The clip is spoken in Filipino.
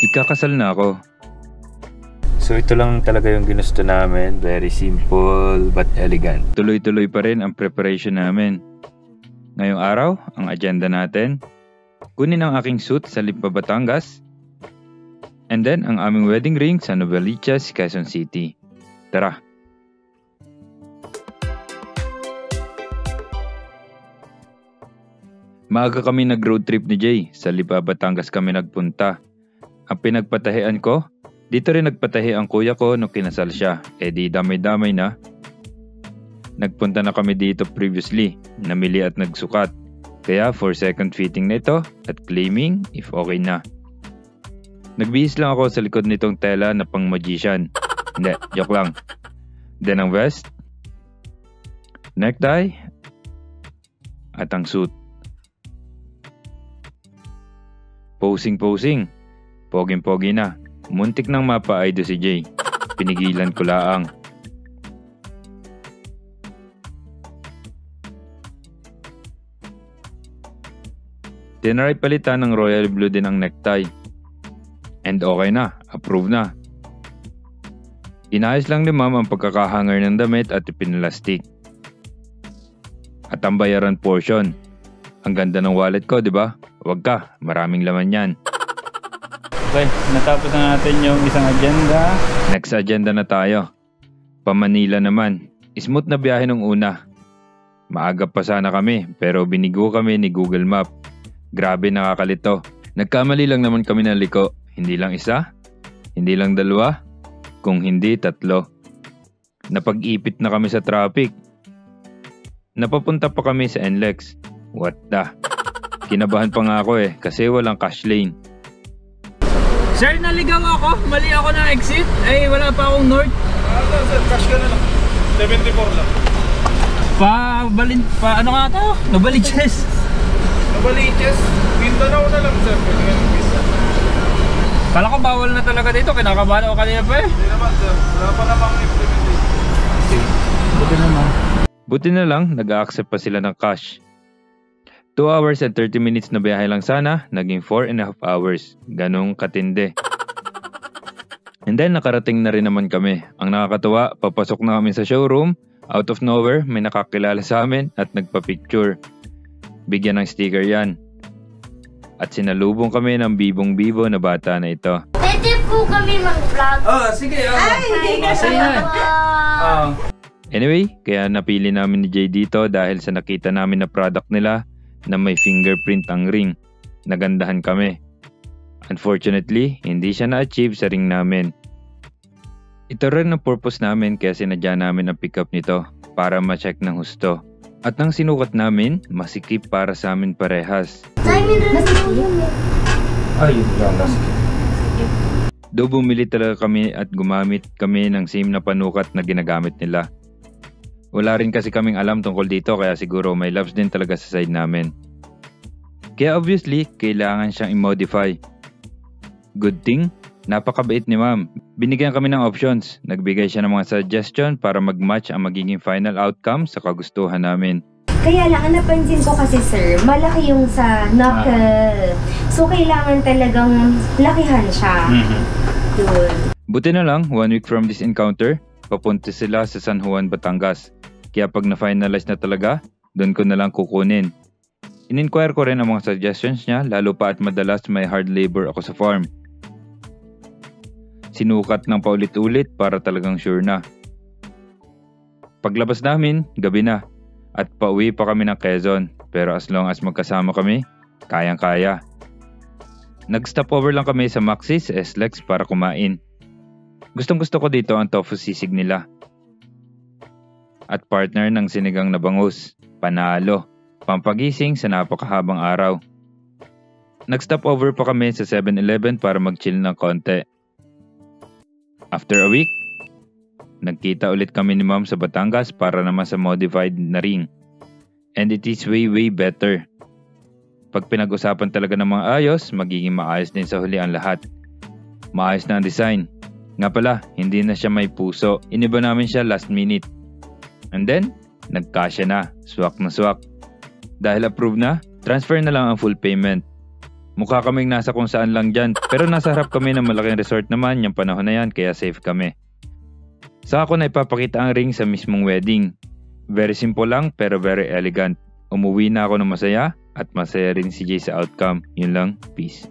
Ikakasal na ako. So ito lang talaga yung ginusto namin. Very simple but elegant. Tuloy-tuloy pa rin ang preparation namin. Ngayong araw, ang agenda natin, kunin ang aking suit sa Lipa, Batangas, and then ang aming wedding ring sa Novaliches, Quezon City. Tara! Maaga kami nag-road trip ni Jay. Sa Lipa, Batangas kami nagpunta. Ang pinagpatahian ko, dito rin nagpatahi ang kuya ko nung kinasal siya. Eh di damay-damay na. Nagpunta na kami dito previously, namili at nagsukat. Kaya for second fitting na ito at claiming if okay na. Nagbihis lang ako sa likod nitong tela na pang magician. Hindi, joke lang. Then ang vest, necktie, at ang suit. Posing. Poging-pogi na. Muntik nang mapa-idol si Jay. Pinigilan ko laang. Tinry palitan ng royal blue din ang necktie. And okay na. Approve na. Inayos lang ni ma'am ang pagkakahanger ng damit at ipinalastik. At ang bayaran portion. Ang ganda ng wallet ko, di ba? Wag ka. Maraming laman yan. Okay, natapos na natin yung isang agenda. Next agenda na tayo. Pa-Manila naman. Smooth na biyahe nung una. Maaga pa sana kami, pero binigo kami ni Google Map. Grabe, nakakalito. Nagkamali lang naman kami ng liko. Hindi lang isa, hindi lang dalawa, kung hindi 3. Napag-ipit na kami sa traffic. Napapunta pa kami sa NLEX. What the? Kinabahan pa nga ako kasi walang cash lane. Sir, naligaw ako. Mali ako ng exit. Ay, wala pa akong north. Sir, cash ka na lang. 74 lang. Ano nga to? Novaliches. Novaliches? Mindanao na lang, sir. Kala ko bawal na talaga dito. Kinakabahan ako kanina pa Hindi naman, sir. Wala pa namang implementation. Buti naman. Buti na lang, nag-a-accept pa sila ng cash. 2 hours and 30 minutes na biyahe lang sana, naging 4.5 hours. Ganong katindi. And then nakarating na rin naman kami. Ang nakakatuwa, papasok na kami sa showroom. Out of nowhere, may nakakilala sa amin at nagpa-picture. Bigyan ng sticker yan. At sinalubong kami ng bibong-bibo na bata na ito. Pwede po kami mag-vlog. Sige. Sige na. Anyway, kaya napili namin ni Jay dito dahil sa nakita namin na product nila na may fingerprint ang ring. Nagandahan kami. Unfortunately, hindi siya na-achieve sa ring namin. Ito rin ang purpose namin kaya sinadya namin ang pick-up nito para ma-check ng husto. At nang sinukat namin, masikip para sa amin parehas. Do bumili talaga kami at gumamit kami ng same na panukat na ginagamit nila. Wala rin kasi kaming alam tungkol dito kaya siguro may loves din talaga sa side namin. Kaya obviously, kailangan siyang i-modify. Good thing, napakabait ni ma'am. Binigyan kami ng options. Nagbigay siya ng mga suggestion para mag-match ang magiging final outcome sa kagustuhan namin. Kaya lang, ang napansin ko kasi sir, malaki yung sa knuckle. So, kailangan talagang lakihan siya. Buti na lang, 1 week from this encounter, papunta sila sa San Juan, Batangas. Kaya pag na-finalize na talaga, doon ko na lang kukunin. In-inquire ko rin ang mga suggestions niya, lalo pa at madalas may hard labor ako sa farm. Sinukat ng paulit-ulit para talagang sure na. Paglabas namin, gabi na. At pauwi pa kami ng Quezon. Pero as long as magkasama kami, kayang-kaya. Nag-stopover lang kami sa Maxis SLEX para kumain. Gustong-gusto ko dito ang tofu sisig nila. At partner ng sinigang na bangus, panalo, pampagising sa napakahabang araw. Nag-stopover pa kami sa 7-Eleven para mag-chill ng konti. After a week, nagkita ulit kami ni ma'am sa Batangas para naman sa modified na ring. And it is way better. Pag pinag-usapan talaga ng mga ayos, magiging maayos din sa huli ang lahat. Maayos na ang design. Nga pala, hindi na siya may puso. Iniba namin siya last minute. And then, nagkasya na. Swak na swak. Dahil approve na, transfer na lang ang full payment. Mukha kaming nasa kung saan lang dyan, pero nasa harap kami ng malaking resort naman yung panahon na yan, kaya safe kami. Saka ko na ipapakita ang ring sa mismong wedding. Very simple lang pero very elegant. Umuwi na ako ng masaya at masaya rin si Jay sa outcome. Yun lang, peace.